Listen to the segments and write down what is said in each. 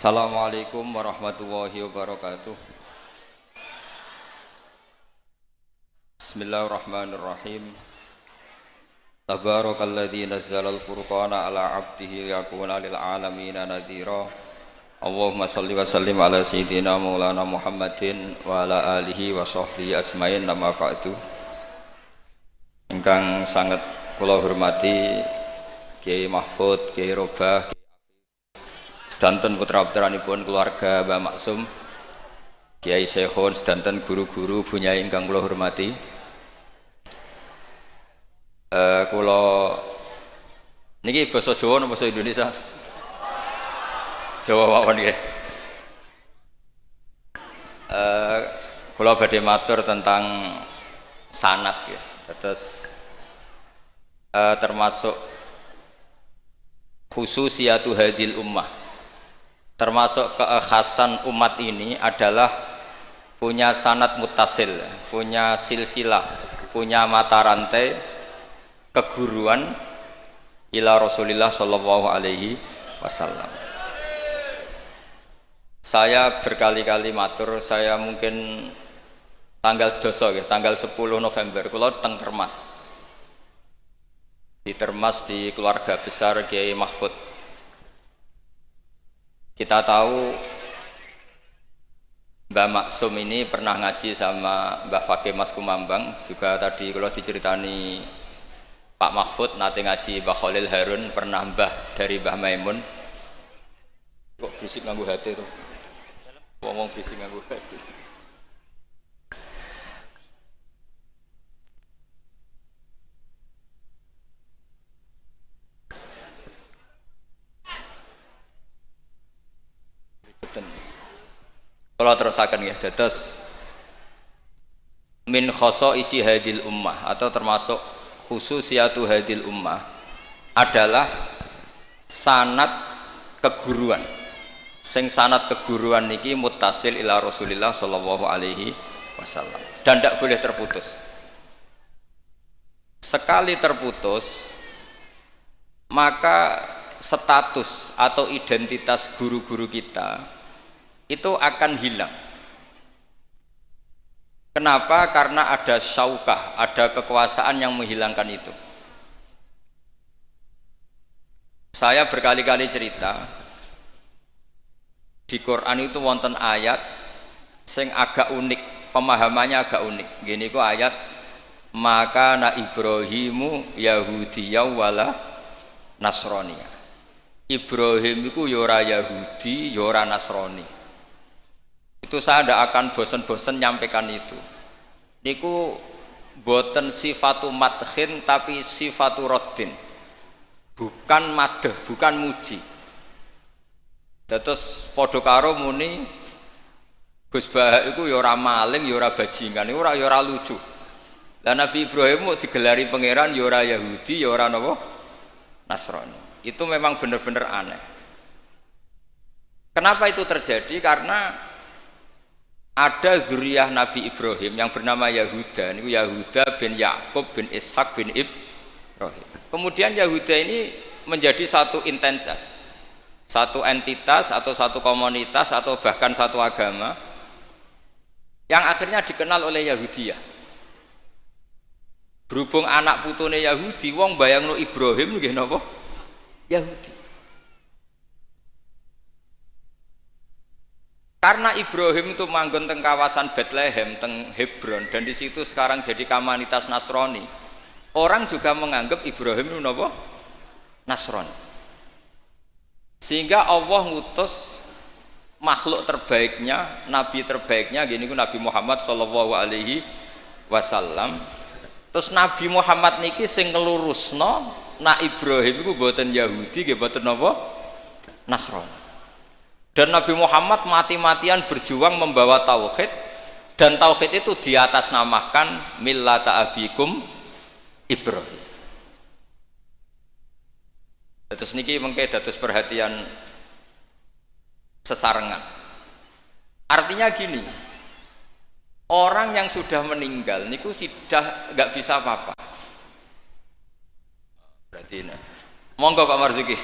Assalamualaikum warahmatullahi wabarakatuh. Bismillahirrahmanirrahim. Tabarakalladzi nazzalal furqana ala 'abdihi liyakuna lil 'alamina nadhira. Allahumma shalli wa sallim ala sayyidina maulana Muhammadin wa ala alihi wa sahbihi asma'in, nama ba'du. Ingkang sangat kula hormati Kiai Mahfud, Kiai Robah, sedanten putra-putranipun keluarga Mbah Maksum, Kiai Syekhun, sedanten guru-guru bunyai ingkang kula hormati. Kula niki basa Jawa napa basa Indonesia? Jawa mawon nggih. Kula badhe matur tentang sanad ya. Terus termasuk khususiyatu hadil ummah, termasuk kekhasan umat ini adalah punya sanad muttasil, punya silsilah, punya mata rantai keguruan ila Rasulillah sallallahu alaihi wasallam. Saya berkali-kali matur, saya mungkin tanggal sedoso ya, tanggal 10 November kula teng Termas. Di Termas di keluarga besar Kiai Mahfud. Kita tahu Mbah Maksum ini pernah ngaji sama Mbah Fakih Mas Kumambang, juga tadi kalau diceritani Pak Mahfud nate ngaji Mbah Khalil Harun, pernah Mbah dari Mbah Maimun. Kok berisik nganggo hati tuh? Ngomong berisik nganggo hati. Kalau terusakan ya, dados min khoso isi hadil ummah atau termasuk khususiyatu hadil ummah adalah sanad keguruan. Sing sanad keguruan niki muttasil ila Rasulillah sallallahu alaihi wasallam dan tidak boleh terputus. Sekali terputus maka status atau identitas guru-guru kita itu akan hilang. Kenapa? Karena ada syaukah, ada kekuasaan yang menghilangkan itu. Saya berkali-kali cerita di Quran itu wonten ayat sing agak unik, pemahamannya agak unik. Gini kok ayat, maka na Ibrahimu Yahudiyya wala Nasraniya. Ibrahim itu yora Yahudi, yora Nasrani. Itu saya tidak akan bosan-bosan nyampaikan itu. Niku boten sifatu madhin tapi sifatu roddin, bukan madh, bukan muji. Terus podo karo muni Gus Bah iku ya ora maling, ya ora bajingan, ya ora lucu. Lah Nabi Ibrahim mau digelari pangeran ya ora Yahudi, ya ora napa Nasrani. Itu memang benar-benar aneh. Kenapa itu terjadi? Karena ada zuriyah Nabi Ibrahim yang bernama Yahuda. Ini Yahuda bin Yakub bin Ishak bin Ibrahim. Kemudian Yahuda ini menjadi satu entitas, satu entitas atau satu komunitas atau bahkan satu agama yang akhirnya dikenal oleh Yahudiyah. Berhubung anak putune Yahudi, wong bayangno Ibrahim nggih napa? Yahudi. Karena Ibrahim itu manggon teng kawasan Bethlehem, teng Hebron, dan di situ sekarang jadi komunitas Nasrani. Orang juga menganggap Ibrahim itu napa? Nasrani. Sehingga Allah ngutus makhluk terbaiknya, nabi terbaiknya, gini ku Nabi Muhammad sallallahu alaihi wasallam. Terus Nabi Muhammad niki sing ngelurusno, nak Ibrahim itu boten Yahudi, nggih boten napa? Nasrani. Dan Nabi Muhammad mati-matian berjuang membawa tauhid, dan tauhid itu diatasnamakan millata abikum Ibrahim. Terus niki mengke dados perhatian sesarengan. Artinya gini, orang yang sudah meninggal niku sudah nggak bisa apa-apa. Berarti ini, monggo Pak Marzuki.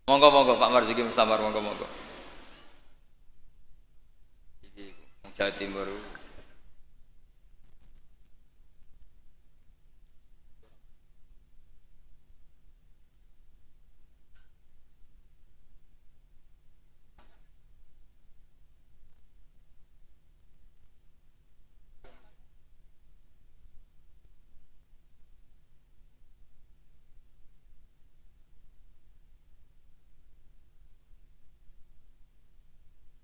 Monggo monggo Pak Marzuki Mustamar monggo monggo. Iki Jawa Timur.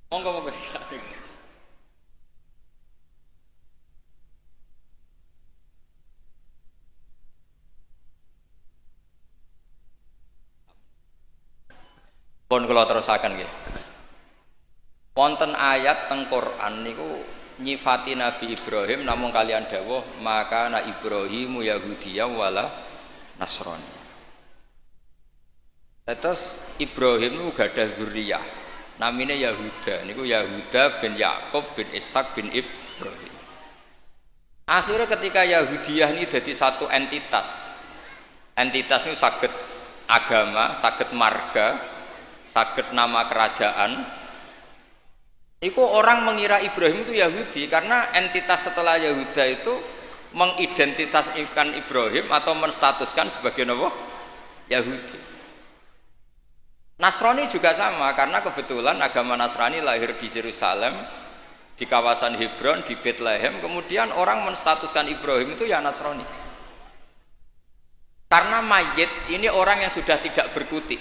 Monggo monggo. Pun kula terusaken nggih. Wonten ayat teng Quran niku nyifati Nabi Ibrahim namung kalian dawuh maka na Ibrahimu Yahudiyya wala Nasrani. Terus Ibrahim niku gadah zuriyah namine Yahuda niku Yahuda bin Yakub bin Ishak bin Ibrahim. Akhirnya ketika Yahudiyah ini jadi satu entitas niku saged agama, saged marga, saged nama kerajaan. Iku orang mengira Ibrahim itu Yahudi karena entitas setelah Yahuda itu mengidentitaskan Ibrahim atau menstatuskan sebagai apa? Yahudi. Nasrani juga sama karena kebetulan agama Nasrani lahir di Yerusalem, di kawasan Hebron, di Bethlehem, kemudian orang menstatuskan Ibrahim itu ya Nasrani. Karena mayit ini orang yang sudah tidak berkutik.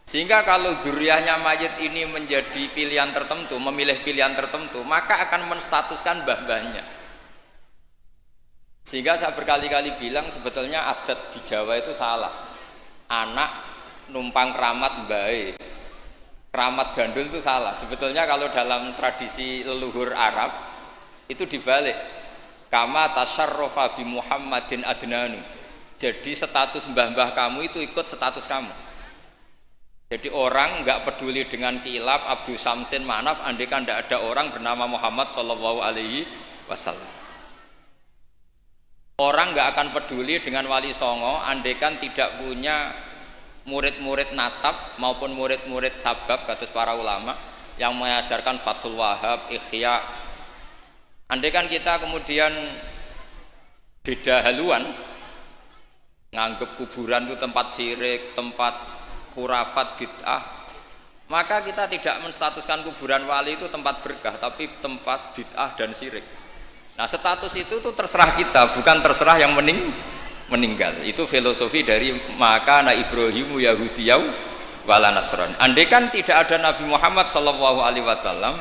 Sehingga kalau dzurriyyahnya mayit ini menjadi pilihan tertentu, memilih pilihan tertentu, maka akan menstatuskan mbah-mbahnya. Sehingga saya berkali-kali bilang sebetulnya adat di Jawa itu salah. Anak numpang keramat mbae. Keramat gandul itu salah. Sebetulnya kalau dalam tradisi leluhur Arab itu dibalik. Kama tasyarrafa bi Muhammadin adnanu. Jadi status mbah-mbah kamu itu ikut status kamu. Jadi orang nggak peduli dengan kilap Abdul Samsin Manaf andai kan tidak ada orang bernama Muhammad Shallallahu Alaihi Wasallam. Orang nggak akan peduli dengan Wali Songo andai kan tidak punya murid-murid nasab maupun murid-murid sabab kados para ulama yang mengajarkan Fathul Wahab, Ikhya. Andai kan kita kemudian beda haluan, nganggep kuburan itu tempat syirik, tempat khurafat bid'ah, maka kita tidak menstatuskan kuburan wali itu tempat berkah tapi tempat bid'ah dan syirik. Nah status itu tuh terserah kita, bukan terserah yang meninggal. Itu filosofi dari maka na Ibrahimu Yahudiyya wala Nasrani. Andai kan tidak ada Nabi Muhammad Shallallahu Alaihi Wasallam,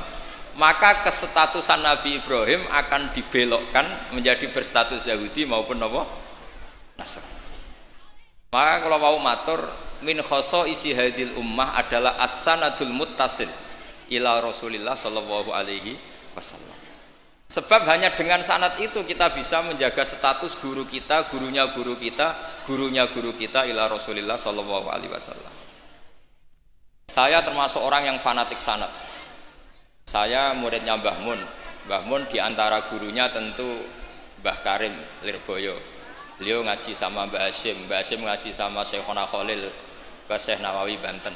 maka kestatusan Nabi Ibrahim akan dibelokkan menjadi berstatus Yahudi maupun Nasrani. Maka kalau mau matur min khoso isi hadil ummah adalah as-sanadul muttasil ila Rasulillah Shallallahu Alaihi Wasallam. Sebab hanya dengan sanad itu kita bisa menjaga status guru kita, gurunya guru kita, gurunya guru kita ila Rasulillah Shallallahu Alaihi Wasallam. Saya termasuk orang yang fanatik sanad. Saya muridnya Mbah Mun. Mbah Mun diantara gurunya tentu Mbah Karim Lirboyo. Beliau ngaji sama Mbah Hashim ngaji sama Syekhona Khalil ke Syekh Nawawi Banten.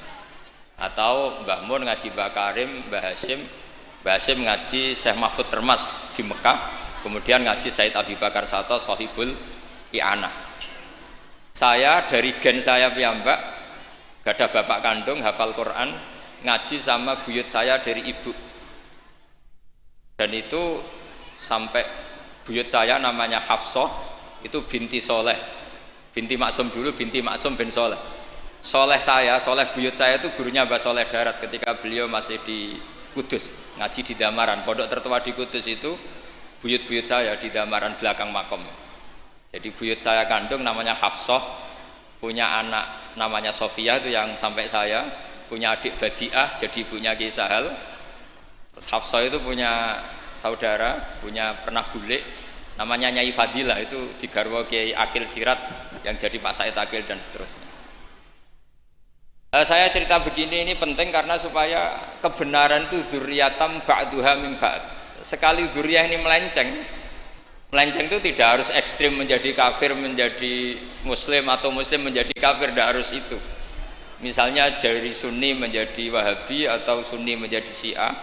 Atau Mbah Mun ngaji Mbah Karim, Mbah Hashim ngaji Syekh Mahfud Termas di Mekah, kemudian ngaji Said Abi Bakar Sato Sohibul I'anah. Saya dari gen saya piyambak, gak ada bapak kandung, hafal Quran, ngaji sama buyut saya dari ibu. Dan itu sampai buyut saya namanya Hafsah, itu binti Soleh, binti Maksum dulu, binti Maksum bin Soleh. Soleh buyut saya itu gurunya Mbah Soleh Darat ketika beliau masih di Kudus, ngaji di Damaran. Pondok tertua di Kudus itu buyut-buyut saya di Damaran belakang makom. Jadi buyut saya kandung namanya Hafsah, punya anak namanya Sofia itu yang sampai saya, punya adik Badiah jadi ibunya Ki Sahal. Terus Hafsah itu punya saudara, punya pernah bulik namanya Nyai Fadilah, itu digarwa Kiai Akil Sirat yang jadi Pak Said Akil dan seterusnya. Saya cerita begini ini penting karena supaya kebenaran itu dzurriyatam ba'duha min ba'd. Sekali dzurriyah ini melenceng itu tidak harus ekstrim menjadi kafir menjadi muslim atau muslim menjadi kafir, tidak harus itu. Misalnya dari Sunni menjadi Wahabi atau Sunni menjadi Syiah,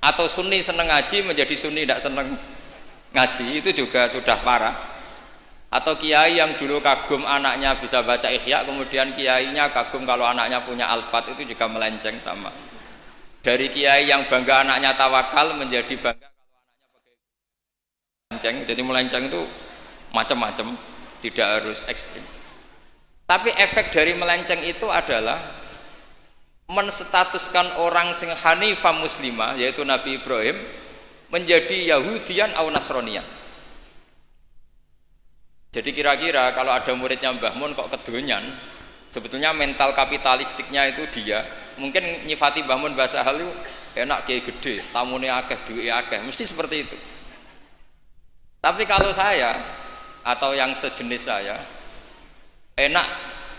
atau Sunni seneng ngaji menjadi Sunni tidak seneng ngaji, itu juga sudah parah. Atau kiai yang dulu kagum anaknya bisa baca Ihya, kemudian kiainya kagum kalau anaknya punya Alfat, itu juga melenceng sama. Dari kiai yang bangga anaknya tawakal menjadi bangga kalau anaknya pakai melenceng. Jadi melenceng itu macam-macam, tidak harus ekstrim. Tapi efek dari melenceng itu adalah menstatuskan orang sing hanifah muslimah, yaitu Nabi Ibrahim, menjadi Yahudian atau Nasronian. Jadi kira-kira kalau ada muridnya Mbah Mun kok kedonyan, sebetulnya mental kapitalistiknya itu dia mungkin nyifati Mbah Mun bahasa hal itu enak kayak gede, tamune akeh, duwe akeh, mesti seperti itu. Tapi kalau saya atau yang sejenis saya enak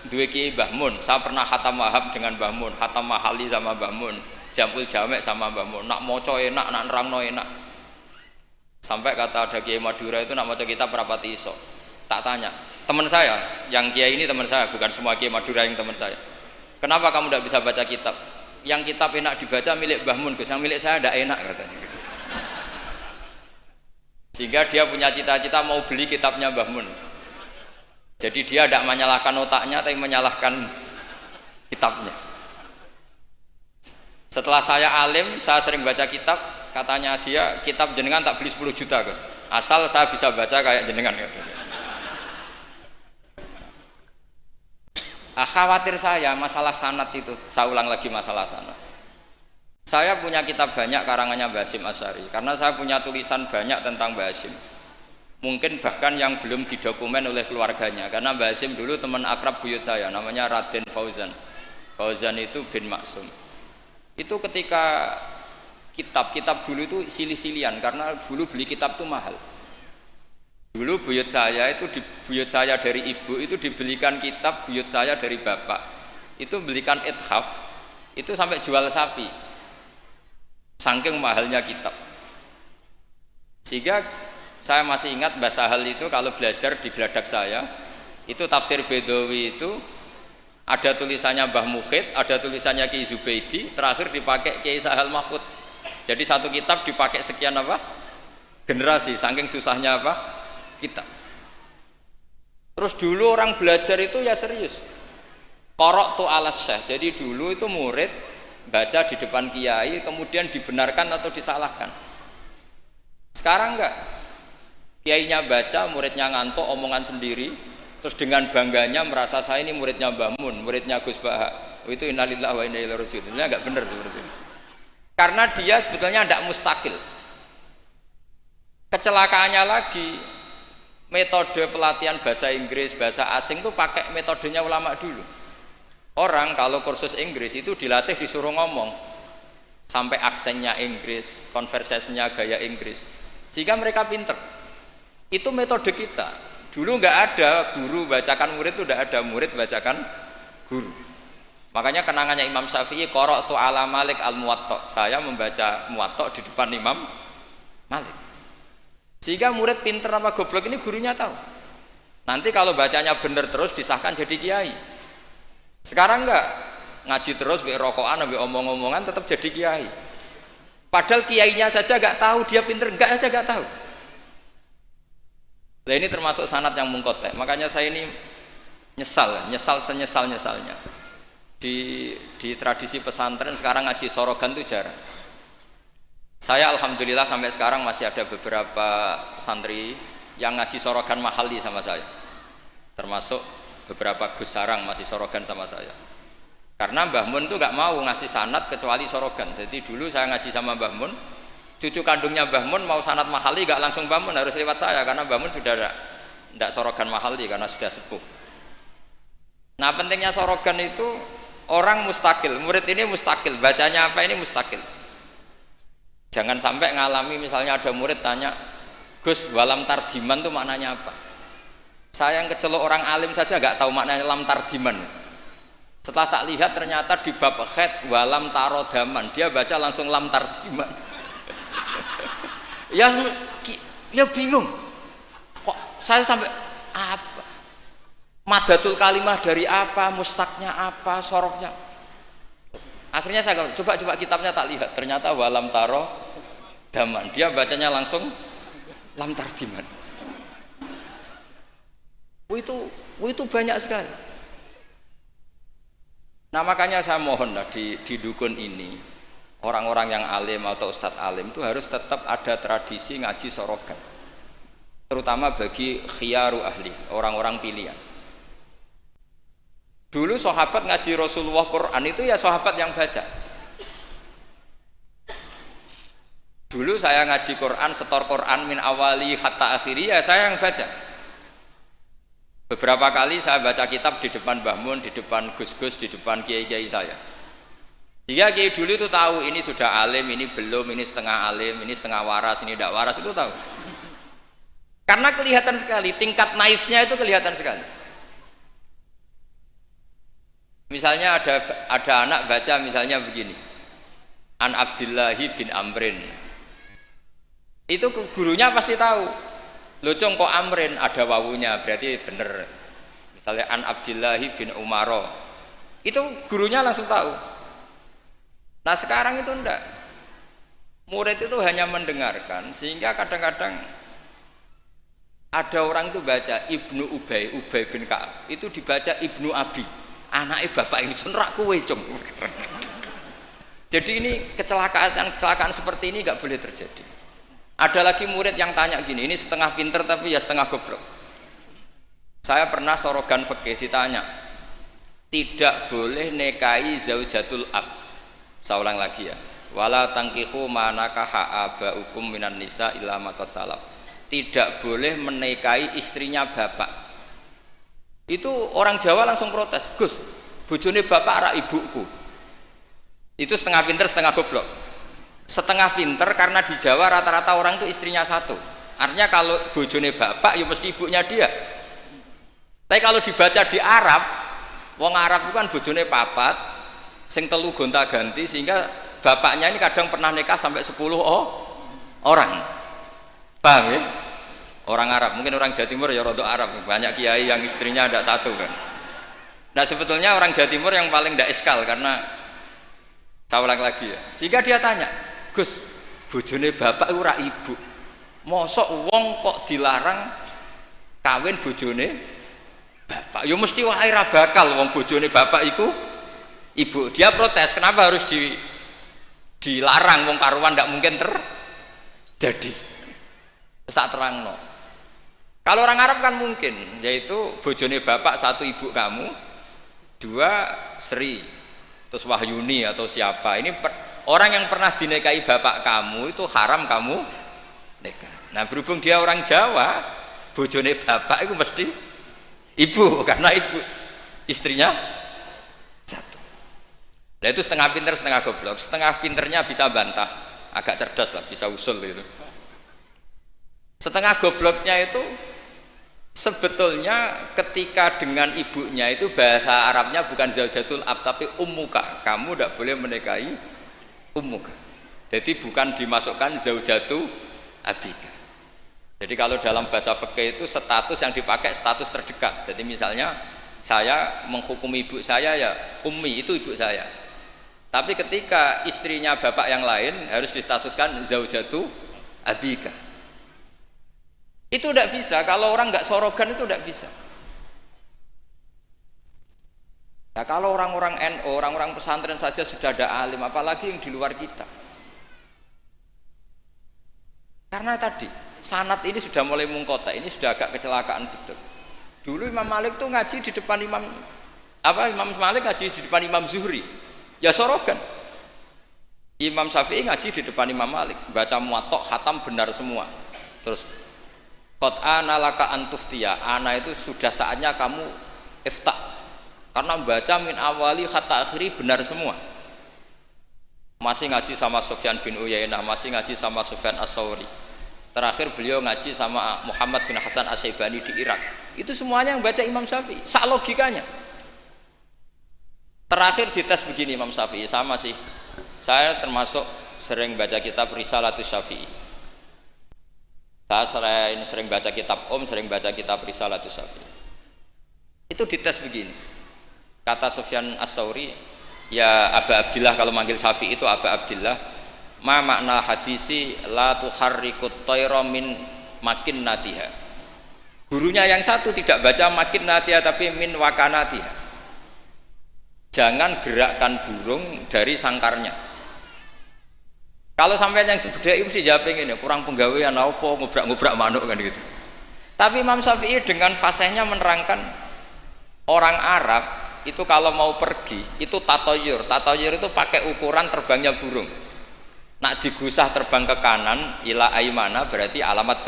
duwe kiai Mbah Mun, saya pernah khatam Wahab dengan Mbah Mun, khatam Mahali sama Mbah Mun, Jamul Jamek sama Mbah Mun, nak moco enak, nak nerangno enak. Sampai kata ada kiai Madura itu nak moco kitab rapati iso. Tak tanya, teman saya, yang kiai ini teman saya, bukan semua kiai Madura yang teman saya. Kenapa kamu tidak bisa baca kitab? Yang kitab enak dibaca milik Mbah Mun, yang milik saya tidak enak katanya. Sehingga dia punya cita-cita mau beli kitabnya Mbah Mun. Jadi dia tidak menyalahkan otaknya, tapi menyalahkan kitabnya. Setelah saya alim, saya sering baca kitab, katanya dia, kitab jenengan tak beli 10 juta Gus, asal saya bisa baca kayak jenengan katanya. Khawatir saya masalah sanad itu, saya ulang lagi masalah sanad. Saya punya kitab banyak karangannya Mbah Hasyim Asy'ari, karena saya punya tulisan banyak tentang Mbah Hasyim. Mungkin bahkan yang belum didokumen oleh keluarganya, karena Mbah Hasyim dulu teman akrab buyut saya, namanya Raden Fauzan. Fauzan itu bin Maksum. Itu ketika kitab dulu itu silih-silihan, karena dulu beli kitab itu mahal. Dulu buyut saya itu buyut saya dari ibu itu dibelikan kitab, buyut saya dari bapak itu belikan ithaf, itu sampai jual sapi, saking mahalnya kitab. Sehingga saya masih ingat Mbah Sahal itu kalau belajar di Geladak saya, itu tafsir Bedawi itu ada tulisannya Mbah Mukhid, ada tulisannya Ki Zubaidi, terakhir dipakai Kiai Sahal Mahfud. Jadi satu kitab dipakai sekian generasi, saking susahnya kitab. Terus dulu orang belajar itu ya serius, qara'tu ala syekh. Jadi dulu itu murid baca di depan kiai, kemudian dibenarkan atau disalahkan. Sekarang enggak, kiainya baca, muridnya ngantuk omongan sendiri, terus dengan bangganya merasa saya ini muridnya Mbah Mun, muridnya Gus Baha. Itu innalillahi wa inna ilaihi raji'un. Ini enggak benar seperti itu, karena dia sebetulnya tidak mustakil. Kecelakaannya lagi, metode pelatihan bahasa Inggris, bahasa asing itu pakai metodenya ulama dulu. Orang kalau kursus Inggris itu dilatih disuruh ngomong sampai aksennya Inggris, konversasinya gaya Inggris, sehingga mereka pinter. Itu metode kita. Dulu nggak ada guru bacakan murid, itu tidak ada murid bacakan guru. Makanya kenangannya Imam Syafi'i, qara'tu ala Malik al-Muwatta, saya membaca Muwatta di depan Imam Malik. Sehingga murid pinter apa goblok ini gurunya tahu. Nanti kalau bacanya bener terus disahkan jadi kiai. Sekarang enggak, ngaji terus, rokokan, omong-omongan tetap jadi kiai. Padahal kiainya saja enggak tahu dia pinter, enggak aja enggak tahu. Nah ini termasuk sanad yang mungkotek. Makanya saya ini nyesal senyesal-nyesalnya. Di tradisi pesantren sekarang ngaji sorogan itu jarang. Saya alhamdulillah sampai sekarang masih ada beberapa santri yang ngaji sorogan mahali sama saya, termasuk beberapa Gus Sarang masih sorogan sama saya. Karena Mbah Mun tuh gak mau ngasih sanad kecuali sorogan. Jadi dulu saya ngaji sama Mbah Mun, cucu kandungnya Mbah Mun mau sanad mahali gak langsung Mbah Mun, harus lewat saya, karena Mbah Mun sudah tidak sorogan mahali karena sudah sepuh. Nah pentingnya sorogan itu orang mustakil, murid ini mustakil, bacanya apa ini mustakil. Jangan sampai ngalami misalnya ada murid tanya, Gus, walam tardiman itu maknanya apa? Saya yang kecelok orang alim saja nggak tahu maknanya lam tardiman. Setelah tak lihat ternyata di bab khed walam tarodaman, dia baca langsung lam tardiman. ya bingung. Kok saya sampai apa? Madatul kalimah dari apa, mustaknya apa, soroknya. Akhirnya saya coba kitabnya tak lihat, ternyata walam taro daman. Dia bacanya langsung lam tardiman. Itu banyak sekali. Nah makanya saya mohon lah di dukun ini orang-orang yang alim atau ustadz alim itu harus tetap ada tradisi ngaji sorogan, terutama bagi khiyaru ahli, orang-orang pilihan. Dulu sahabat ngaji Rasulullah Quran itu ya sahabat yang baca. Dulu saya ngaji Quran, setor Quran min awali hatta akhiri, ya saya yang baca. Beberapa kali saya baca kitab di depan Mbah Mun, di depan Gus-Gus, di depan kiai-kiai saya. Jika kiai dulu itu tahu ini sudah alim, ini belum, ini setengah alim, ini setengah waras, ini tidak waras, itu tahu. Karena kelihatan sekali, tingkat naifnya itu kelihatan sekali. Misalnya ada anak baca misalnya begini, An Abdillahi bin Amrin. Itu gurunya pasti tahu. Locong kok Amrin ada wawunya, berarti bener. Misalnya An Abdillahi bin Umaro, itu gurunya langsung tahu. Nah sekarang itu enggak, murid itu hanya mendengarkan, sehingga kadang-kadang ada orang itu baca Ibnu Ubay bin Ka'ab, itu dibaca Ibnu Abi, anaknya bapak ini cenrak kuwe cung. Jadi ini kecelakaan seperti ini enggak boleh terjadi. Ada lagi murid yang tanya gini, ini setengah pinter tapi ya setengah goblok. Saya pernah sorogan fikih ditanya, tidak boleh nikahi zaujatul ab. Saya ulang lagi ya, wala tangkihu manakaha abaukum minan nisa illa ma qad salaf. Tidak boleh menikahi istrinya bapak. Itu orang Jawa langsung protes, Gus, bojone bapak rak ibuku. Itu setengah pinter setengah goblok. Setengah pinter karena di Jawa rata-rata orang itu istrinya satu, artinya kalau bojone bapak ya mesti ibunya dia. Tapi kalau dibaca di Arab, wong Arab itu kan bojone papat sing telu gonta-ganti, sehingga bapaknya ini kadang pernah nikah sampai 10 orang. Paham ya? Orang Arab, mungkin orang Jawa Timur ya rodok Arab, banyak kiai yang istrinya ada satu kan. Nah sebetulnya orang Jawa Timur yang paling tidak iskal, karena saya ulang lagi ya, sehingga dia tanya, Gus, bojone bapak ora ibu, mosok wong kok dilarang kawin bojone bapak? Ya mesti wae ra bakal wong bojone bapak iku ibu. Dia protes, kenapa harus dilarang wong karuan ndak mungkin terjadi. Tak terangno. Kalau orang Arab kan mungkin, yaitu bojone bapak satu ibu kamu, dua Sri, terus Wahyuni atau siapa. Ini orang yang pernah dinikahi bapak kamu itu haram kamu nikah. Nah berhubung dia orang Jawa, bojone bapak itu mesti ibu, karena ibu istrinya satu. Nah itu setengah pinter setengah goblok. Setengah pinternya bisa bantah, agak cerdas lah, bisa usul itu. Setengah gobloknya itu sebetulnya ketika dengan ibunya itu bahasa Arabnya bukan zaujatul ab tapi ummuka. Kamu tidak boleh menikahi ummuka. Jadi bukan dimasukkan zaujatu abika. Jadi kalau dalam bahasa fikih itu status yang dipakai status terdekat. Jadi misalnya saya menghukumi ibu saya ya ummi, itu ibu saya. Tapi ketika istrinya bapak yang lain harus distatuskan zaujatu abika. Itu tidak bisa, kalau orang nggak sorogan itu tidak bisa. Nah, kalau orang-orang NU, orang-orang pesantren saja sudah ada alim, apalagi yang di luar kita. Karena tadi sanad ini sudah mulai mungkota, ini sudah agak kecelakaan betul. Dulu Imam Malik tuh ngaji di depan Imam Malik ngaji di depan Imam Zuhri, ya sorogan. Imam Syafi'i ngaji di depan Imam Malik, baca muwatta khatam benar semua. Terus qad ana laka antuftiya, ana itu sudah saatnya kamu iftah, karena baca min awali hatta akhiri benar semua. Masih ngaji sama Sufyan bin Uyainah, masih ngaji sama Sufyan As-Sauri, terakhir beliau ngaji sama Muhammad bin Hasan As-Syaibani di Irak. Itu semuanya yang baca Imam Syafi'i, sak logikanya. Terakhir dites begini Imam Syafi'i, sama sih, saya termasuk sering baca kitab Risalatus Syafi'i. Saya sering baca kitab sering baca kitab Risalatus Syafi'i. Itu dites begini. Kata Sufyan As-Tsauri, ya Aba Abdillah, kalau manggil Syafi'i itu Aba Abdillah, ma makna hadisi la tuharrikut tayra min makinnatiha. Gurunya yang satu tidak baca makinnatiha tapi min wakanatiha. Jangan gerakkan burung dari sangkarnya. Kalau sampai yang gede itu mesti jawab ini, kurang penggawean apa ngobrak-ngobrak manuk kan gitu. Tapi Imam Syafi'i dengan fasihnya menerangkan orang Arab itu kalau mau pergi itu tatoyur itu pakai ukuran terbangnya burung. Nak digusah terbang ke kanan ila aimana berarti alamat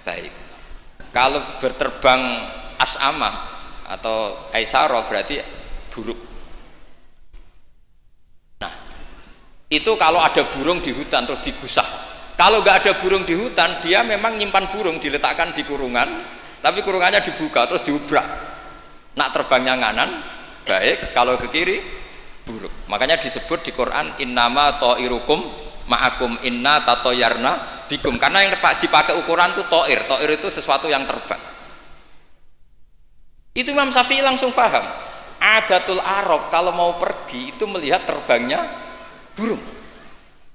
baik. Kalau berterbang as'ama atau aisaro berarti buruk. Nah, itu kalau ada burung di hutan terus digusah. Kalau nggak ada burung di hutan, dia memang nyimpan burung diletakkan di kurungan, tapi kurungannya dibuka terus diubrak. Nak terbangnya nganan baik, kalau ke kiri buruk. Makanya disebut di Quran innama ta'irukum ma'akum inna tatoyarna bikum, karena yang dipakai ukuran itu to'ir itu sesuatu yang terbang. Itu Imam Syafi'i langsung paham. Adatul Arab kalau mau pergi itu melihat terbangnya burung.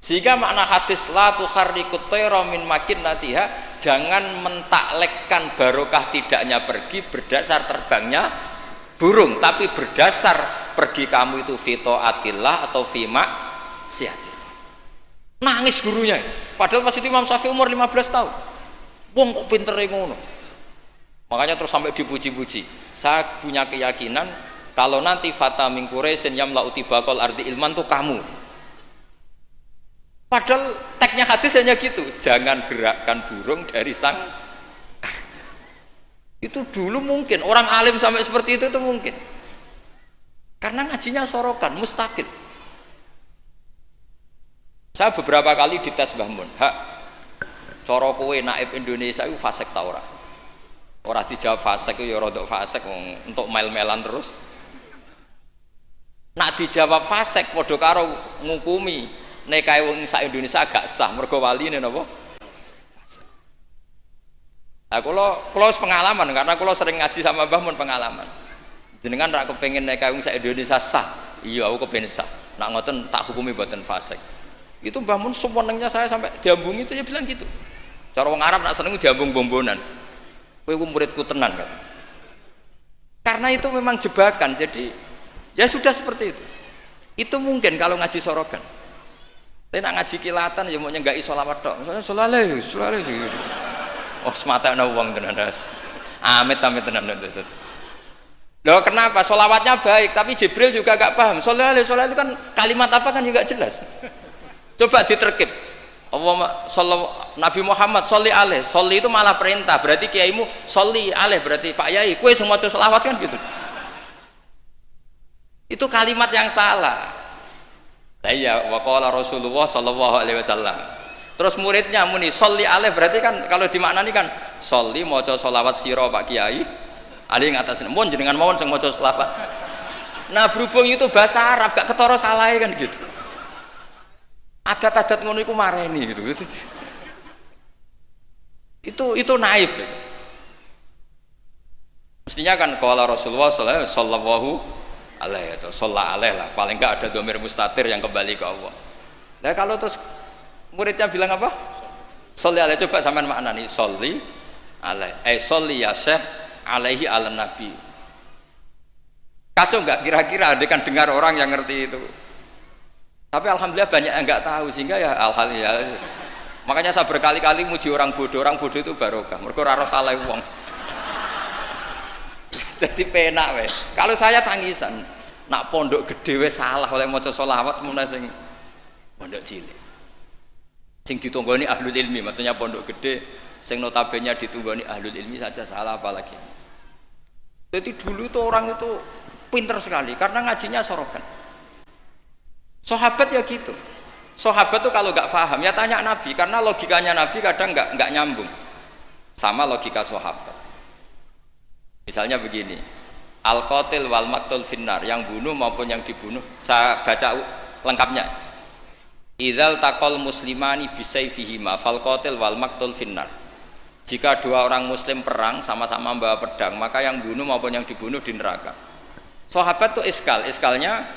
Sehingga makna hadis la tuharrikut tayra min makinnatiha, jangan mentaklekkan barokah tidaknya pergi berdasar terbangnya burung, tapi berdasar pergi kamu itu fito atillah atau fima siatillah. Nangis gurunya, padahal pas itu Imam Syafi'i umur 15 tahun. Wong kok pinter ngono. Makanya terus sampai dipuji-puji. Saya punya keyakinan kalau nanti fata min Quraisyin yamla utibaqal ardi ilman tuh kamu. Padahal teksnya hadis hanya gitu, jangan gerakkan burung dari sangkar. Itu dulu mungkin orang alim sampai seperti itu mungkin. Karena ngajinya sorokan, mustakil. Saya beberapa kali dites Mbah Mun, hak cara kowe naib Indonesia itu fasik ta ora? Ora dijawab fasik ya rodok fasik untuk mel-melan terus. Nak dijawab fasik padha karo ngukumi nek kae wong sak Indonesia agak sah mergo waline napa? Fasik. Nah, kula pengalaman karena kula sering ngaji sama Mbah Mun pengalaman. Jenengan rak kepengin nek kae wong sak Indonesia sah. Iya aku kepengin sah. Nak ngoten tak hukumi mboten fasik. Itu Mbah Mun sewenengnya saya sampai diambung itu ya bilang gitu. Cara wong Arab nak seneng diambung bombonan. Kowe ku muridku tenan kata. Karena itu memang jebakan. Jadi ya sudah seperti itu. Itu mungkin kalau ngaji sorogan. Tapi nak ngaji kilatan ya mau nyenggaki sholawat tok. Misalnya sholale. Oh semata ana wong tenan. Amit tenan. Loh kenapa? Sholawatnya baik, tapi Jibril juga gak paham. Sholale itu kan kalimat apa kan juga jelas. Coba diterkib. Nabi Muhammad sholli alaih. Sholli itu malah perintah. Berarti kiaimu sholli alaih. Berarti Pak Yai, kue semua sholawat kan gitu. Itu kalimat yang salah. Nah iya, wa qala Rasulullah sallallahu alaihi wasallam. Terus muridnya muni sholli alaih. Berarti kan kalau dimaknani kan sholli maca sholawat sira Pak Kiai. Ali ngatasin, mohon jenengan mohon sing maca sholawat. Nah berhubung itu bahasa Arab gak ketara salahe kan gitu. Adat-adat ngono iku mareni gitu. Itu naif. Mestinya kan qala Rasulullah sallallahu alaihi atau shalla alaih lah, paling enggak ada dhamir mustatir yang kembali ke Allah. Nah kalau terus muridnya bilang apa? Sholli alaih, coba sampean maknani sholli alaih. Sholli ya syekh alaihi ala nabi. Kacau enggak kira-kira ada kan dengar orang yang ngerti itu? Tapi alhamdulillah banyak yang nggak tahu sehingga ya alhamdulillah. Makanya saya berkali-kali muji orang bodoh itu barokah. Mergo ora salah wong. Jadi penak weh. Kalau saya tangisan, nak pondok gede weh salah oleh maca sholawat mulai sing pondok cilik. Sing ditunggoni ahlul ilmi, maksudnya pondok gede sing notabene ditunggoni ahlul ilmi saja salah apalagi. Jadi dulu itu orang itu pinter sekali karena ngajinya sorokan. Sahabat ya gitu. Sahabat tuh kalau nggak paham ya tanya Nabi, karena logikanya Nabi kadang nggak nyambung sama logika sahabat. Misalnya begini, al-qatil wal maqtul finnar, yang bunuh maupun yang dibunuh. Saya baca lengkapnya. Idzal taqal muslimani bisayfihima fal qatil wal maqtul finnar. Jika dua orang muslim perang sama-sama membawa pedang, maka yang bunuh maupun yang dibunuh di neraka. Sahabat tuh iskalnya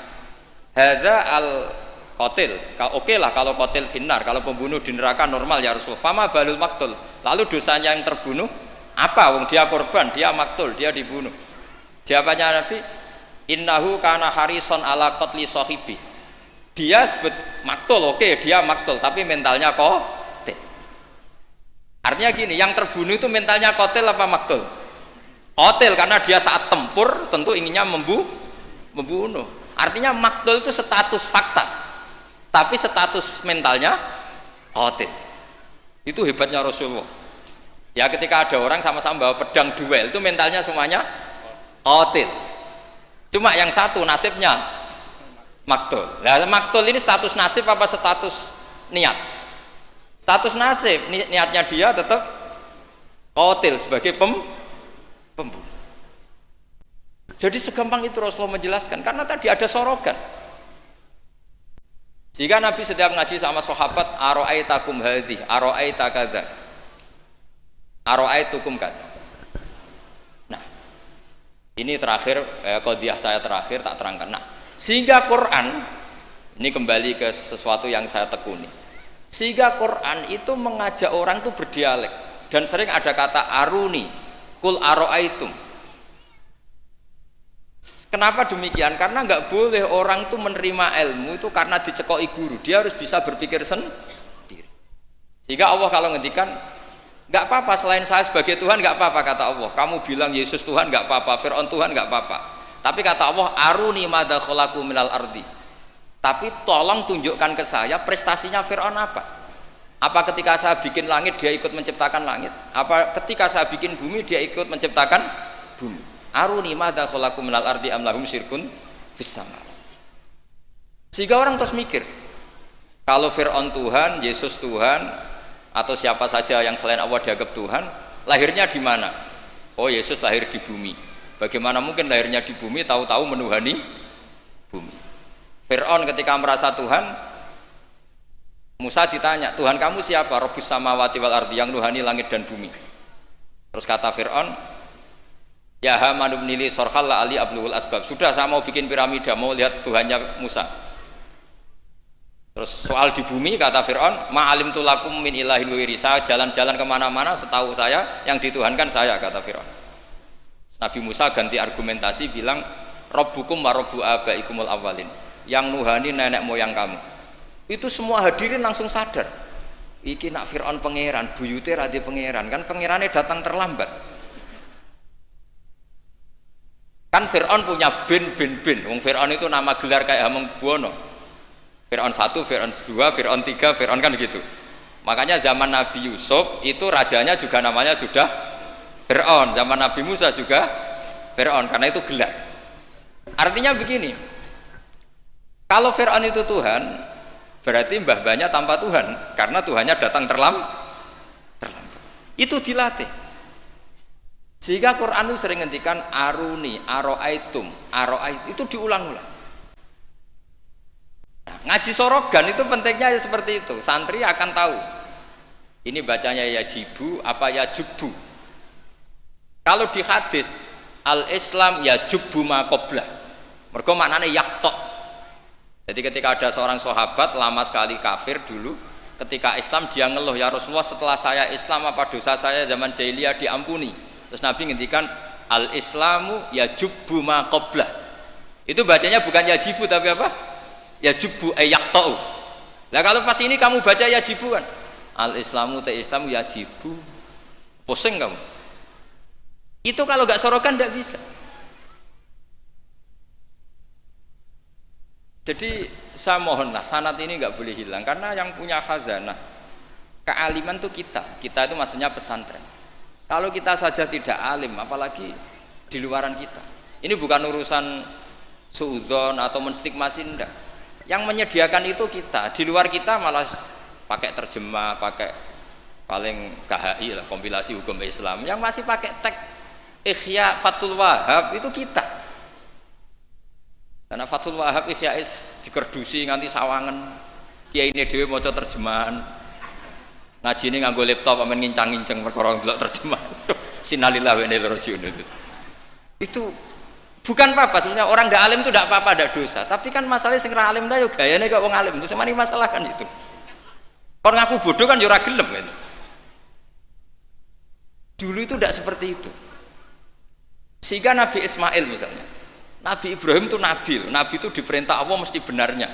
hadza al qatil. Oke lah kalau qatil finnar, kalau pembunuh di neraka normal ya Rasul. Fama balul maktul. Lalu dosanya yang terbunuh apa? Wong dia korban, dia maktul, dia dibunuh. Jawabannya Nabi, innahu kana harison ala qatli sahibi. Dia sebut maktul, oke dia maktul, tapi mentalnya qatil. Artinya gini, yang terbunuh itu mentalnya qatil apa maktul? Qatil, karena dia saat tempur tentu inginnya membunuh. Artinya maktul itu status fakta, tapi status mentalnya qatil. Itu hebatnya Rasulullah. Ya ketika ada orang sama-sama bawa pedang duel, itu mentalnya semuanya qatil. Cuma yang satu nasibnya maktul. Nah, maktul ini status nasib apa status niat? Status nasib, niatnya dia tetap qatil sebagai pembunuh. Jadi segampang itu Rasulullah menjelaskan, karena tadi ada sorogan. Jika Nabi setiap ngaji sama sahabat, aro'aitakum hadhi, aro'aita kadza, aro'aitukum kadza. Nah, ini terakhir, qadhiyah saya terakhir tak terangkan. Nah, sehingga Quran, ini kembali ke sesuatu yang saya tekuni, sehingga Quran itu mengajak orang itu berdialek, dan sering ada kata aruni, kul aro'aitum. Kenapa demikian? Karena nggak boleh orang itu menerima ilmu itu karena dicekoki guru, dia harus bisa berpikir sendiri. Sehingga Allah kalau ngendikan nggak apa-apa selain saya sebagai Tuhan, nggak apa-apa kata Allah. Kamu bilang Yesus Tuhan nggak apa-apa, Fir'aun Tuhan nggak apa-apa. Tapi kata Allah, aruni madza khalaqu minal ardi. Tapi tolong tunjukkan ke saya prestasinya Fir'aun apa? Apa ketika saya bikin langit dia ikut menciptakan langit? Apa ketika saya bikin bumi dia ikut menciptakan bumi? Aruni madza khalaqu minal ardi am lahum syirkun fis sama. Sehingga orang terus mikir, kalau Fir'aun Tuhan, Yesus Tuhan, atau siapa saja yang selain Allah dianggap Tuhan, lahirnya di mana? Oh, Yesus lahir di bumi. Bagaimana mungkin lahirnya di bumi tahu-tahu menuhani bumi? Fir'aun ketika merasa Tuhan, Musa ditanya, Tuhan kamu siapa? Rabbus samawati wal ardi, yang nuhani langit dan bumi. Terus kata Fir'aun, ya Haman ibnili sorhal la ali abluhul asbab. Sudah, saya mau bikin piramida, mau lihat Tuhannya Musa. Terus soal di bumi kata Fir'aun, ma'alim tulakum min ilahin wiri, saya jalan-jalan kemana-mana, setahu saya yang dituhankan saya, kata Fir'aun. Nabi Musa ganti argumentasi, bilang Rabbukum wa rabbu abaikumul awwalin, yang nuhani nenek moyang kamu. Itu semua hadirin langsung sadar, iki nak Fir'aun pangeran, buyute radi pangeran, kan pangerannya datang terlambat. Kan Fir'aun punya bin. Wong Fir'aun itu nama gelar kayak Hamengkubuwono. Fir'aun 1, Fir'aun 2, Fir'aun 3, Fir'aun kan gitu. Makanya zaman Nabi Yusuf itu rajanya juga namanya sudah Fir'aun, zaman Nabi Musa juga Fir'aun, karena itu gelar. Artinya begini, kalau Fir'aun itu Tuhan, berarti mbah-mbahnya tanpa Tuhan, karena Tuhannya datang terlambat. Itu dilatih. Sehingga Quran itu sering ngendikan aruni, aro'aitum, aro'ait, itu diulang-ulang. Nah, ngaji sorogan itu pentingnya ya seperti itu. Santri akan tahu, ini bacanya yajibu apa yajubu. Kalau di hadis al-Islam ya jubbu ma qablah, mergo maknane yaktok. Jadi ketika ada seorang sahabat lama sekali kafir dulu, ketika Islam dia ngeluh, ya Rasulullah setelah saya Islam apa dosa saya zaman jahiliyah diampuni. Terus Nabi ngendikan al-Islamu ya jubbu ma qablah. Itu bacanya bukan ya jibu tapi apa? Ya jubbu yaktok. Nah kalau pas ini kamu baca ya jibu kan, al-Islamu te Islamu ya jibu, pusing kamu. Itu kalau nggak sorokan nggak bisa. Jadi saya mohonlah sanad ini nggak boleh hilang, karena yang punya khazanah kealiman tuh kita itu maksudnya pesantren. Kalau kita saja tidak alim, apalagi di luaran kita. Ini bukan urusan suudzon atau menstigmasi, enggak. Yang menyediakan itu kita, di luar kita malah pakai terjemah, pakai paling KHI lah, kompilasi hukum Islam, yang masih pakai teks Ikhya Fathul Wahab itu kita. Karena Fathul Wahab Ikhya dikerdusi nganti sawangan, kiai ini dewe maca terjemahan Ngaji ini nganggo laptop amen ngincang-ngincang perkara ndelok terjemah. Sinalillah wa inna ilaihi raji'un. Itu bukan apa-apa sebenarnya, orang ndak alim itu ndak apa-apa, ndak dosa. Tapi kan masalahnya sing ra alim ta yo gayane kok wong alim. Itu semani masalah kan itu. Kon ngaku bodoh kan yo ora gelem kan. Dulu itu ndak seperti itu. Sehingga Nabi Ismail misalnya, Nabi Ibrahim itu nabi. Nabi itu diperintah Allah mesti benarnya.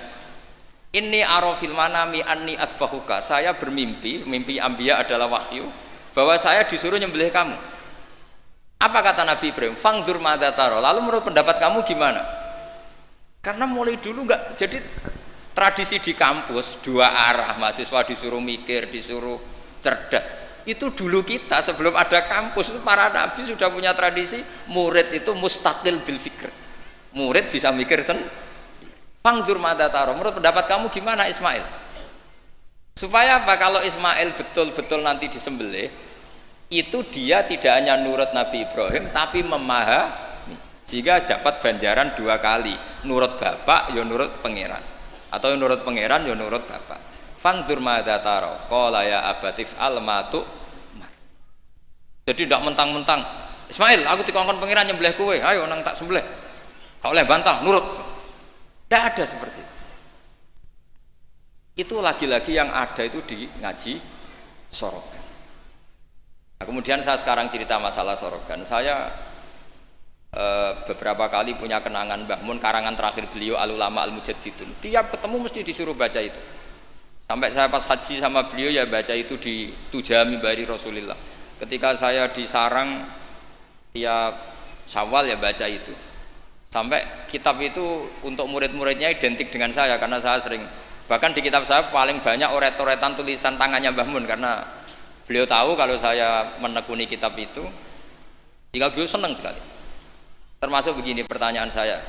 Inni arafil manami anni atsbahuka. Saya bermimpi, mimpi anbiya adalah wahyu, bahwa saya disuruh nyembelih kamu. Apa kata Nabi Ibrahim? Fangdur madza tara. Lalu menurut pendapat kamu gimana? Karena mulai dulu enggak, jadi tradisi di kampus dua arah, mahasiswa disuruh mikir, disuruh cerdas. Itu dulu kita sebelum ada kampus itu para nabi sudah punya tradisi murid itu mustaqil bil fikr. Murid bisa mikir sendiri. Fangdur madza tara. Menurut pendapat kamu gimana Ismail? Supaya apa? Kalau Ismail betul-betul nanti disembelih, itu dia tidak hanya nurut Nabi Ibrahim tapi memahami, sehingga dapat ganjaran dua kali, nurut bapak ya nurut pangeran, atau nurut pangeran ya nurut bapak. Fangdur madza tara qala ya abatif almatu. Jadi tidak mentang-mentang Ismail aku dikongkon pangeran nyembelih kowe, ayo nang tak sembelih, kau oleh bantah nurut. Tidak ada seperti itu. Itu lagi-lagi yang ada itu di ngaji Sorogan. Nah, kemudian saya sekarang cerita masalah Sorogan. Saya beberapa kali punya kenangan Mbah Mun, karangan terakhir beliau Al-Ulama Al-Mujaddidun. Tiap ketemu mesti disuruh baca itu. Sampai saya pas haji sama beliau ya baca itu di Tujami Bari Rasulillah. Ketika saya di Sarang tiap Syawal ya baca itu. Sampai kitab itu untuk murid-muridnya identik dengan saya karena saya sering, bahkan di kitab saya paling banyak oret-oretan tulisan tangannya Mbah Mun karena beliau tahu kalau saya menekuni kitab itu, jika beliau senang sekali. Termasuk begini pertanyaan saya,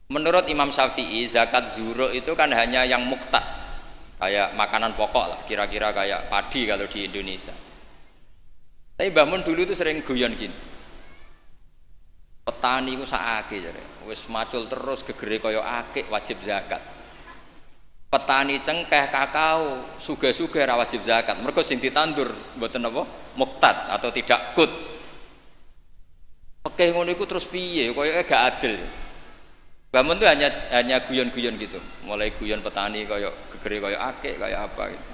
menurut Imam Syafi'i zakat zuhur itu kan hanya yang muqtad, kayak makanan pokok lah, kira-kira kayak padi kalau di Indonesia. Tapi Mbah Mun dulu itu sering guyon gini, petani ku sakake jare wis macul terus gegere kaya akik wajib zakat. Petani cengkeh kakao sugih-sugih ora wajib zakat mergo sing ditandur mboten apa muqtad atau tidak kut. Oke ngono iku terus piye kaya gak adil. Bangun tuh hanya guyon-guyon gitu, mulai guyon petani kaya gegere kaya akik kaya apa gitu.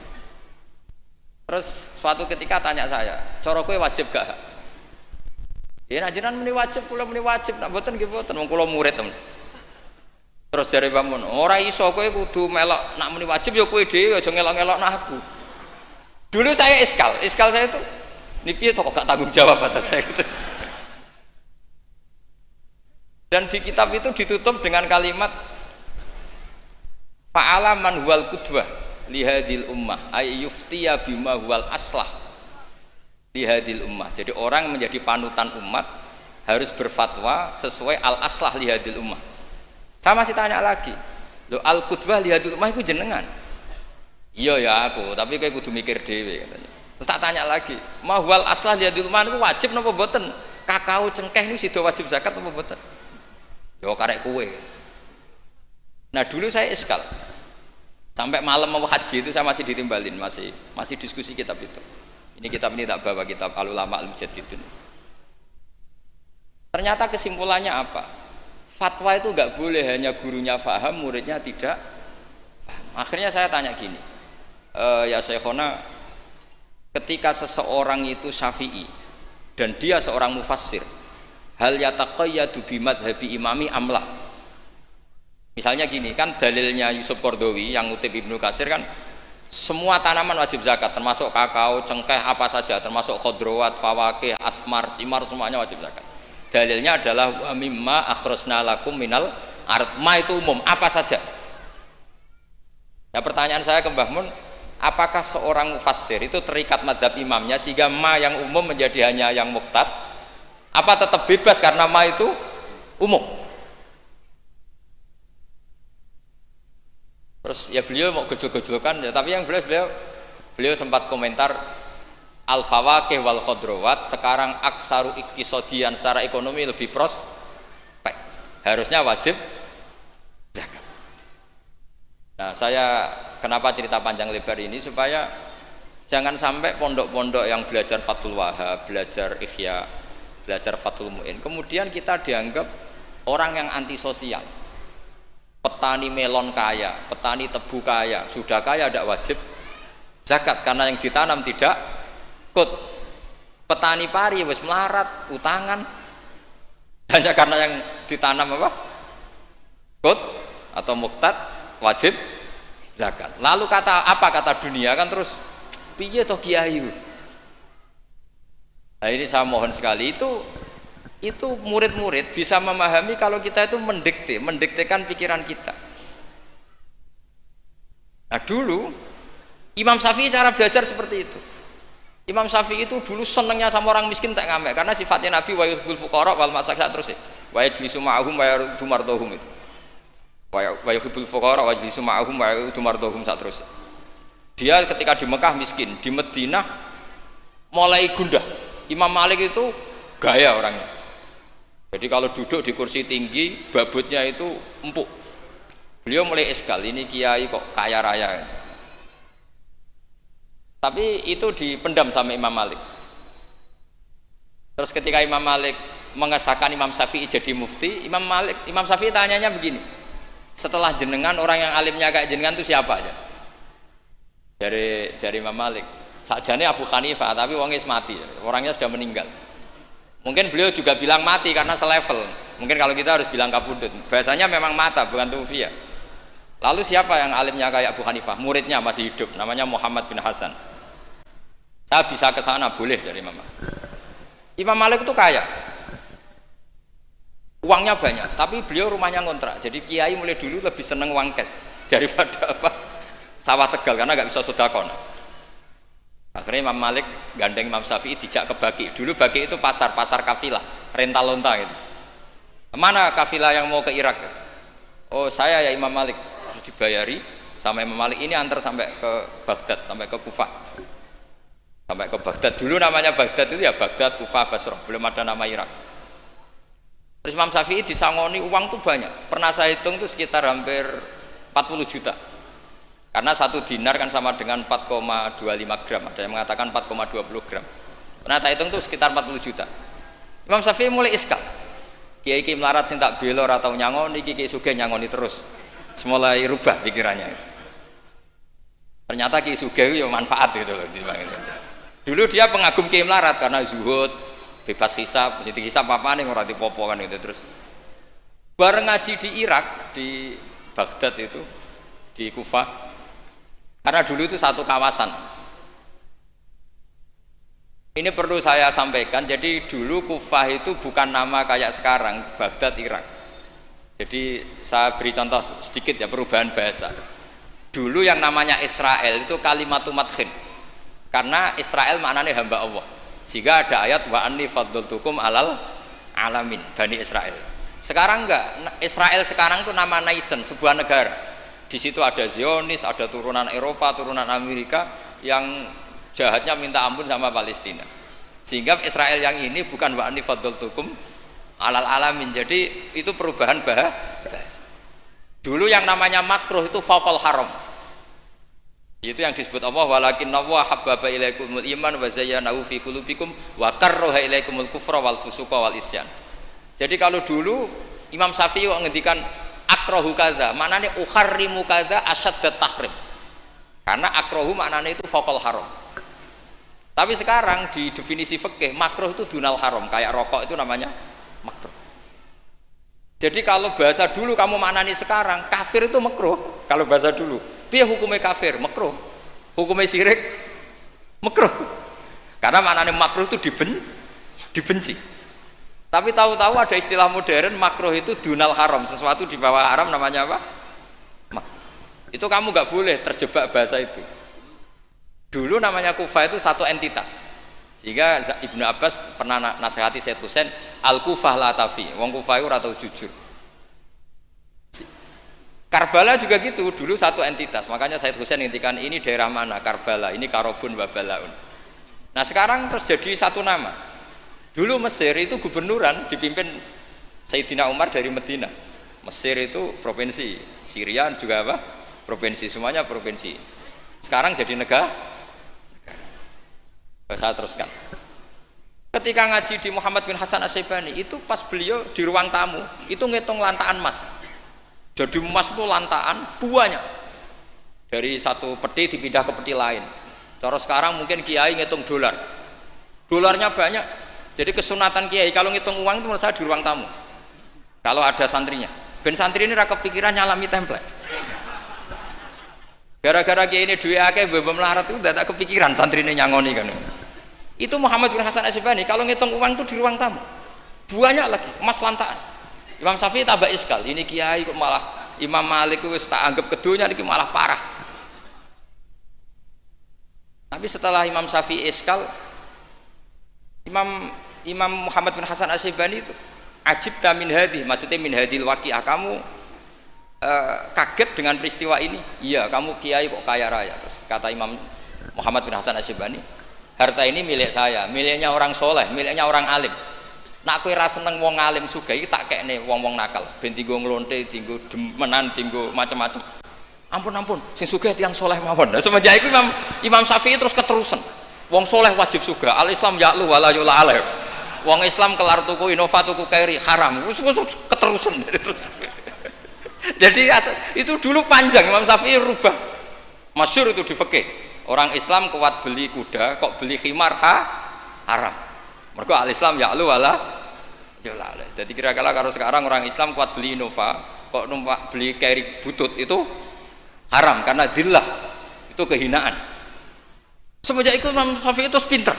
Terus suatu ketika tanya saya, cara kowe wajib gak? Ya nak jenengan muni wajib, kula muni wajib, nak mboten nggih mboten, wong kula murid temen. Terus jare Bamun, ora iso kowe kudu melok nak muni wajib ya kowe dhewe aja ngelok-ngelokno aku. Dulu saya iskal saya itu niki kok gak tanggung jawab atas saya gitu. Dan di kitab itu ditutup dengan kalimat fa'ala man huwal qudwah li hadhil ummah ay yuftiya bima huwal aslah lihadil ummah. Jadi orang menjadi panutan umat harus berfatwa sesuai al-aslah lihadil ummah. Saya masih tanya lagi, lo al-qudwah lihadil ummah itu jenengan? Iya ya aku, tapi kayak kudu mikir dewe katanya. Terus tak tanya lagi, mahwal aslah lihadil ummah itu wajib napa boten? Kakao cengkeh ini sido wajib zakat napa boten? Yo karek kue. Nah dulu saya iskal sampai malam mau haji itu saya masih ditimbalin, masih diskusi kitab itu. Ini kitab ini tak bawa, kitab Al-Ulama Al-Mujaddidun. Ternyata kesimpulannya apa? Fatwa itu enggak boleh hanya gurunya faham, muridnya tidak faham. Akhirnya saya tanya gini, ya Syekhona, ketika seseorang itu syafi'i dan dia seorang mufassir, hal yataqayyadu bimadhabi imami amlah. Misalnya gini, kan dalilnya Yusuf Qardawi yang ngutip Ibnu Katsir kan semua tanaman wajib zakat, termasuk kakao, cengkeh, apa saja, termasuk khodrowat, fawakih, asmar, simar, semuanya wajib zakat. Dalilnya adalah wa mimma akhrajna lakum minal ard. Ma itu umum, apa saja. Ya pertanyaan saya ke Mbah Mun, apakah seorang mufassir itu terikat madhab imamnya sehingga ma yang umum menjadi hanya yang muqtad? Apa tetap bebas karena ma itu umum? Terus ya beliau mau gejol-gejolkan ya, tapi yang beliau sempat komentar al-fawakih wal khodrowat sekarang aksaru iktisodian secara ekonomi lebih prospek, harusnya wajib zakat. Nah saya kenapa cerita panjang lebar ini supaya jangan sampai pondok-pondok yang belajar Fathul Wahab, belajar Ihya, belajar Fathul Mu'in, kemudian kita dianggap orang yang antisosial. Petani melon kaya, petani tebu kaya, sudah kaya tidak wajib zakat karena yang ditanam tidak kut. Petani pari wis melarat, utangan, hanya karena yang ditanam apa? Kut atau muktad wajib zakat. Lalu kata dunia kan terus piye toh kiai. Nah ini saya mohon sekali itu murid-murid bisa memahami kalau kita itu mendiktekan pikiran kita. Nah dulu Imam Syafi'i cara belajar seperti itu. Imam Syafi'i itu dulu senengnya sama orang miskin tak ngamek karena sifatnya Nabi wa yuhibbul fuqara wal masakin terus ya. Wa yajlisu ma'ahum wa yaruddu mardahum itu. Wa yuhibbul fuqara wa yajlisu ma'ahum wa yaruddu mardahum terus. Dia ketika di Mekah miskin, di Madinah mulai gundah. Imam Malik itu gaya orangnya. Jadi kalau duduk di kursi tinggi, babutnya itu empuk. Beliau mulai eskal, ini kiai kok kaya raya. Tapi itu dipendam sama Imam Malik. Terus ketika Imam Malik mengesahkan Imam Syafi'i jadi mufti, Imam Syafi'i tanyanya begini, setelah jenengan orang yang alimnya kayak jenengan itu siapa aja? Dari Imam Malik, sakjane Abu Hanifah, tapi orangnya mati, orangnya sudah meninggal. Mungkin beliau juga bilang mati karena selevel. Mungkin kalau kita harus bilang kabudut. Bahasanya memang mata, bukan tufiya. Lalu siapa yang alimnya kayak Abu Hanifah? Muridnya masih hidup, namanya Muhammad bin Hasan. Saya bisa ke sana, boleh dari Imam Malik. Imam Malik itu kaya, uangnya banyak, tapi beliau rumahnya ngontrak. Jadi kiai mulai dulu lebih seneng uang cash daripada apa sawah Tegal karena nggak bisa sedekah. Akhirnya Imam Malik gandeng Imam Syafi'i dijak ke Baki. Dulu Baki itu pasar kafilah, rental lonta gitu. Mana kafilah yang mau ke Irak? Oh saya ya Imam Malik, harus dibayari sama Imam Malik ini antar sampai ke Baghdad, sampai ke Kufah. Sampai ke Baghdad. Dulu namanya Baghdad itu ya Baghdad, Kufah, Basrah, belum ada nama Irak. Terus Imam Syafi'i disangoni uang tuh banyak. Pernah saya hitung tuh sekitar hampir 40 juta. Karena satu dinar kan sama dengan 4,25 gram, ada yang mengatakan 4,20 gram. Nah tak hitung itu sekitar 40 juta. Imam Syafi'i mulai iskal. Kiai melarat sing tak belor atau nyangoni, kiai sugih nyangoni terus. Semulai rubah pikirannya itu. Ternyata kiai sugih itu manfaat gitu loh. Dulu dia pengagum kiai melarat karena zuhud, bebas hisab, jadi hisab apa nih orang dipopo kan gitu terus. Bareng ngaji di Irak, di Baghdad itu, di Kufah. Karena dulu itu satu kawasan. Ini perlu saya sampaikan. Jadi dulu Kufah itu bukan nama kayak sekarang, Baghdad Irak. Jadi saya beri contoh sedikit ya perubahan bahasa. Dulu yang namanya Israel itu kalimatu madkhin. Karena Israel maknanya hamba Allah. Sehingga ada ayat wa anni faddaltukum alal alamin Bani Israel. Sekarang enggak. Israel sekarang itu nama nation, sebuah negara. Di situ ada Zionis, ada turunan Eropa, turunan Amerika yang jahatnya minta ampun sama Palestina. Sehingga Israel yang ini bukan wa anni faddaltukum alal alamin. Jadi itu perubahan bahasa. Dulu yang namanya makruh itu faqal haram. Itu yang disebut Allah walakinna wa habbaba ilaikumul iman wa zayyanahu fi qulubikum wa karraha ilaikumul kufra wal fusuqa wal isyan. Jadi kalau dulu Imam Syafi'i ngendikan akrahu kadza, maknanya ukharrimu kadza asyaddat tahrim. Karena akrahu maknanya itu faqal haram. Tapi sekarang di definisi fikih makruh itu dunal haram, kayak rokok itu namanya makruh. Jadi kalau bahasa dulu kamu maknani sekarang, kafir itu makruh. Kalau bahasa dulu, piye hukumnya kafir? Makruh. Hukumnya syirik? Makruh. Karena maknanya makruh itu dibenci. Tapi tahu-tahu ada istilah modern makruh itu dunal haram, sesuatu di bawah haram namanya apa? Makruh. Itu kamu nggak boleh terjebak bahasa itu. Dulu namanya Kufah itu satu entitas. Sehingga Ibnu Abbas pernah nasihati Sayyid Husain, al-Kufah la tafi, wong Kufah itu ora tau jujur. Karbala juga gitu, dulu satu entitas. Makanya Sayyid Husain ngintikan ini daerah mana? Karbala, ini Karobun wa Balaun. Nah, sekarang terjadi satu nama. Dulu Mesir itu gubernuran dipimpin Sayyidina Umar dari Medina. Mesir itu provinsi, Syria juga apa? provinsi, semuanya provinsi. Sekarang jadi negara. Saya teruskan. Ketika ngaji di Muhammad bin Hasan Asy-Syaibani itu pas beliau di ruang tamu itu ngitung lantaan emas. Jadi emas itu lantaan banyak. Dari satu peti dipindah ke peti lain. Cara sekarang mungkin kiai ngitung dolar. Dolarnya banyak. Jadi kesunatan kiai kalau ngitung uang itu menurut saya di ruang tamu. Kalau ada santrinya. Ben santri ini ra kepikiran nyalami template. Gara-gara kiai ini duwe akeh mbok melarat itu tak kepikiran santri ini nyangoni kan. Itu Muhammad bin Hasan Asy-Syaibani kalau ngitung uang itu di ruang tamu banyak lagi emas lantaan. Imam Syafi'i tambah iskal, ini kiai kok malah Imam Malik wis tak anggap kedunya ini malah parah. Tapi setelah Imam Syafi'i iskal, Imam Muhammad bin Hasan Asy-Syaibani itu ajibta min hadhi, maksudnya min hadhil waqi'ah, kamu kaget dengan peristiwa ini. Iya, kamu kiai kok kaya raya. Terus kata Imam Muhammad bin Hasan Asy-Syaibani, harta ini milik saya, miliknya orang soleh, miliknya orang alim. Nak kowe ra seneng wong alim sugih iki tak kekne wong-wong nakal, ben dienggo nglonte, dienggo demenan, dienggo macam-macam. Ampun, sing sugih tiyang soleh mawon. Semenjak itu Imam Syafi'i terus keterusan. Wong soleh wajib sugih, al Islam ya'lu wala yula alaih. Wong Islam kelar tuku Innova tuku Kairi haram. Keterusan terus. Jadi itu dulu panjang Imam Syafi'i rubah. Masyhur itu di fikih. Orang Islam kuat beli kuda, kok beli khimar haram. Mergo al Islam ya'lu wala yula alaih. Jadi kira-kira kalau sekarang orang Islam kuat beli Innova, kok numpak beli Kairi butut itu haram karena zillah, itu kehinaan. Semenjak itu Imam Syafi'i itu pinter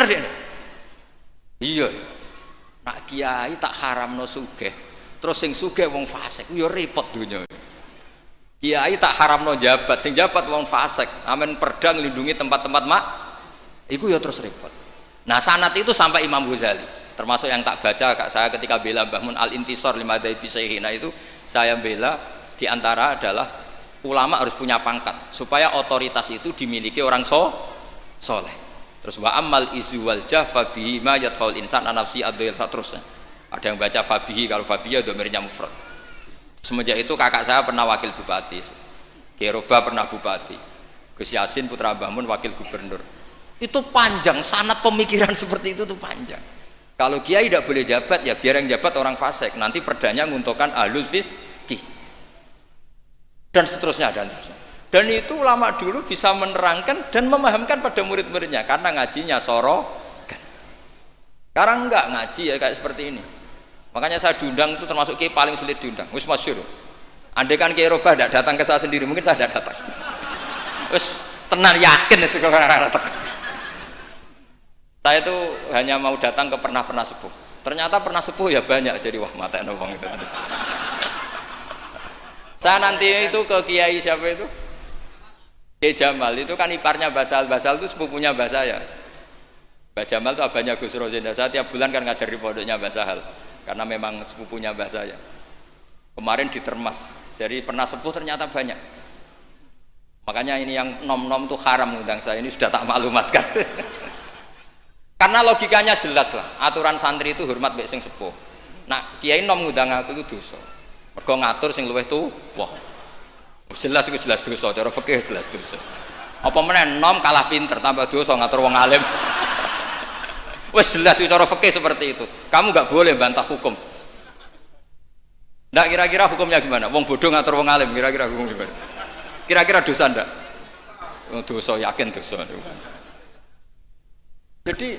dia. Iya, nak kiai tak haramno sugih, terus sing sugih wong fasik, yo repot dunya. Kiai tak haramno jabat, sing jabat wong fasik, amen perda nglindungi tempat-tempat mak, iku yo terus repot. Nah sanad itu sampai Imam Ghazali, termasuk yang tak baca kak saya ketika bela Mbah Mun al-intisar lima dzaibi syaihina itu saya bela. Di antara adalah ulama harus punya pangkat supaya otoritas itu dimiliki orang soleh. Terus wa amal izu wal jahfa bihi ma yadfaul insan an nafsi adil terusnya. Ada yang baca fabihi, kalau fabiya dhamirnya mufrad. Semenjak itu kakak saya pernah wakil bupati, Keroba pernah bupati, Gus Yasin putra Mbah Mun wakil gubernur. Itu panjang, sanad pemikiran seperti itu tuh panjang. Kalau kiai tidak boleh jabat ya biar yang jabat orang fasik, nanti perdanya menguntungkan ahlul fiqih. Dan seterusnya. Dan itu ulama dulu bisa menerangkan dan memahamkan pada murid-muridnya karena ngajinya sorogan. Sekarang enggak ngaji ya kayak seperti ini. Makanya saya diundang itu termasuk kiai paling sulit diundang. Wis masyhur. Andai kan Kiai Roba tidak datang ke saya sendiri, mungkin saya tidak datang. Wis tenang yakin sekolah datang. Saya itu hanya mau datang ke pernah sepuh. Ternyata pernah sepuh ya banyak, jadi wah mata wong itu. Saya nanti itu ke kiai siapa itu? Kiai Jamal itu kan iparnya Basal itu sepupunya Mbah saya. Mbah Jamal itu abahnya Gus Rozenda. Saya tiap bulan kan ngajar di pondoknya Mbah Sahal karena memang sepupunya Mbah saya. Kemarin di Termas. Jadi pernah sepuh ternyata banyak. Makanya ini yang nom-nom itu haram undang saya, ini sudah tak maklumatkan. Karena logikanya jelas lah. Aturan santri itu hormat mbek sing sepuh. Nah, kiai nom ngundang aku itu dosa. Mergo ngatur sing luwih tuh, wah jelas itu jelas dosa, cara fikih jelas dosa. Apa meneh nom kalah pinter tambah dosa ngatur wong alim. Wes jelas itu cara fikih seperti itu. Kamu nggak boleh bantah hukum. Ndak kira-kira hukumnya gimana? Wong bodoh ngatur wong alim, kira-kira hukum gimana? Kira-kira dosa ndak? Dosa, yakin dosa. Jadi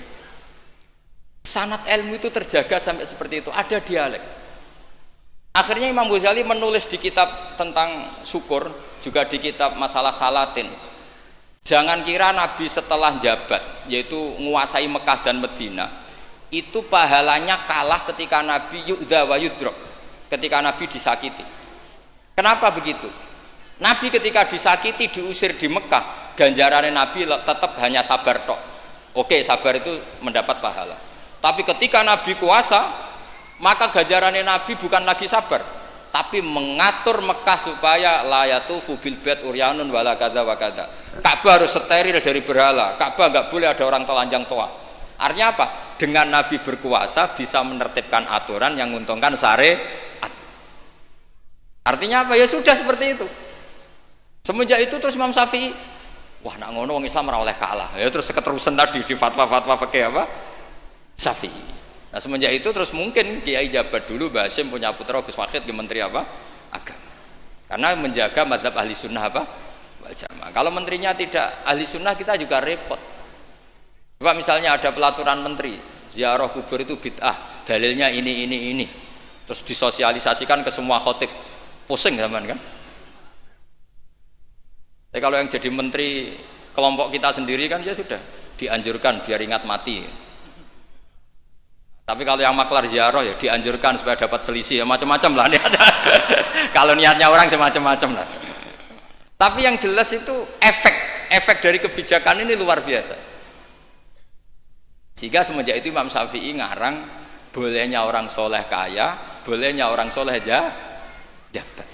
sanad ilmu itu terjaga sampai seperti itu, ada dialek. Akhirnya Imam Ghazali menulis di kitab tentang syukur, juga di kitab masalah salatin. Jangan kira Nabi setelah jabat, yaitu menguasai Mekah dan Medina, itu pahalanya kalah ketika Nabi yu'dha wa yudrok, ketika Nabi disakiti. Kenapa begitu? Nabi ketika disakiti, diusir di Mekah, ganjarannya Nabi tetap hanya sabar tok. Oke, sabar itu mendapat pahala. Tapi ketika Nabi kuasa, maka ganjarannya Nabi bukan lagi sabar, tapi mengatur Mekah supaya layatu fubil bait uryanun wala kada wa kada. Ka'bah harus steril dari berhala, Ka'bah nggak boleh ada orang telanjang toa. Artinya apa? Dengan Nabi berkuasa bisa menertibkan aturan yang menguntungkan syariat. Artinya apa? Ya sudah seperti itu. Semenjak itu terus Imam Syafi'i, wah nak ngono wong Islam ora oleh kalah. Ya terus keterusan tadi di fatwa-fatwa fikih apa? Syafi'i. Nah semenjak itu terus mungkin Kiai Jabat dulu Mbah Hasyim punya putra Gus Wahid di menteri apa? Agama. Karena menjaga mazhab ahli sunnah apa? Wal jamaah. Kalau menterinya tidak ahli sunnah kita juga repot. Coba misalnya ada pelaturan menteri, ziarah kubur itu bid'ah, dalilnya ini. Terus disosialisasikan ke semua khotib. Pusing zaman kan? Tapi kalau yang jadi menteri kelompok kita sendiri kan ya sudah dianjurkan biar ingat mati. Tapi kalau yang maklar ziarah ya dianjurkan supaya dapat selisih ya macam-macam lah. Kalau niatnya orang semacam-macam lah. Tapi yang jelas itu efek dari kebijakan ini luar biasa. Sehingga semenjak itu Imam Syafi'i ngarang bolehnya orang soleh kaya, bolehnya orang soleh jabat.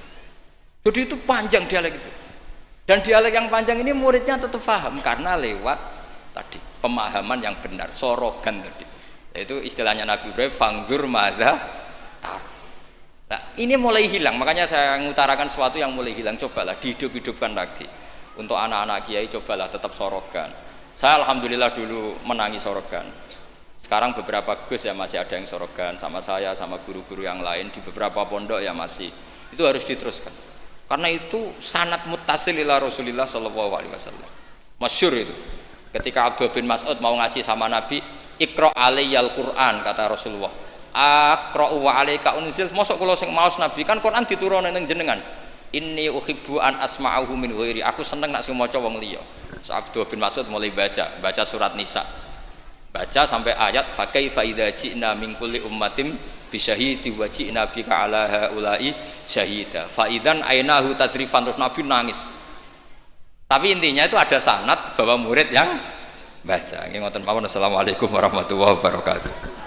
Jadi itu panjang dialek itu. Dan dialek yang panjang ini muridnya tetap paham karena lewat tadi pemahaman yang benar, sorogan tadi. Yaitu istilahnya Nabi Ibrahim, fangzur madza tar. Nah, ini mulai hilang, makanya saya mengutarakan sesuatu yang mulai hilang. Cobalah dihidup-hidupkan lagi. Untuk anak-anak kiai cobalah tetap sorogan. Saya alhamdulillah dulu menangi sorogan. Sekarang beberapa gus ya masih ada yang sorogan sama saya, sama guru-guru yang lain di beberapa pondok ya masih. Itu harus diteruskan. Karena itu sanad muttasil ila Rasulillah sallallahu alaihi wasallam. Masyhur itu. Ketika Abdullah bin Mas'ud mau ngaji sama Nabi, Iqra alayyal Qur'an kata Rasulullah. Aqra wa alaika unzil. Mosok kula sing maos Nabi kan Quran diturunke ning jenengan. Inni uhibbu an asma'ahu min ghairi. Aku seneng nak sing maca wong liya. So, Abdullah bin Mas'ud mulai baca surat Nisa. Baca sampai ayat fa kaifa idza ji'na min kulli ummatin bisyahidi wa ji'na bika ala haula'i syahida fa idzan ainahu tadrifan. Terus Nabi nangis. Tapi intinya itu ada sanad bahwa murid yang baca. Nggih ngoten mawon. Assalamualaikum warahmatullahi wabarakatuh.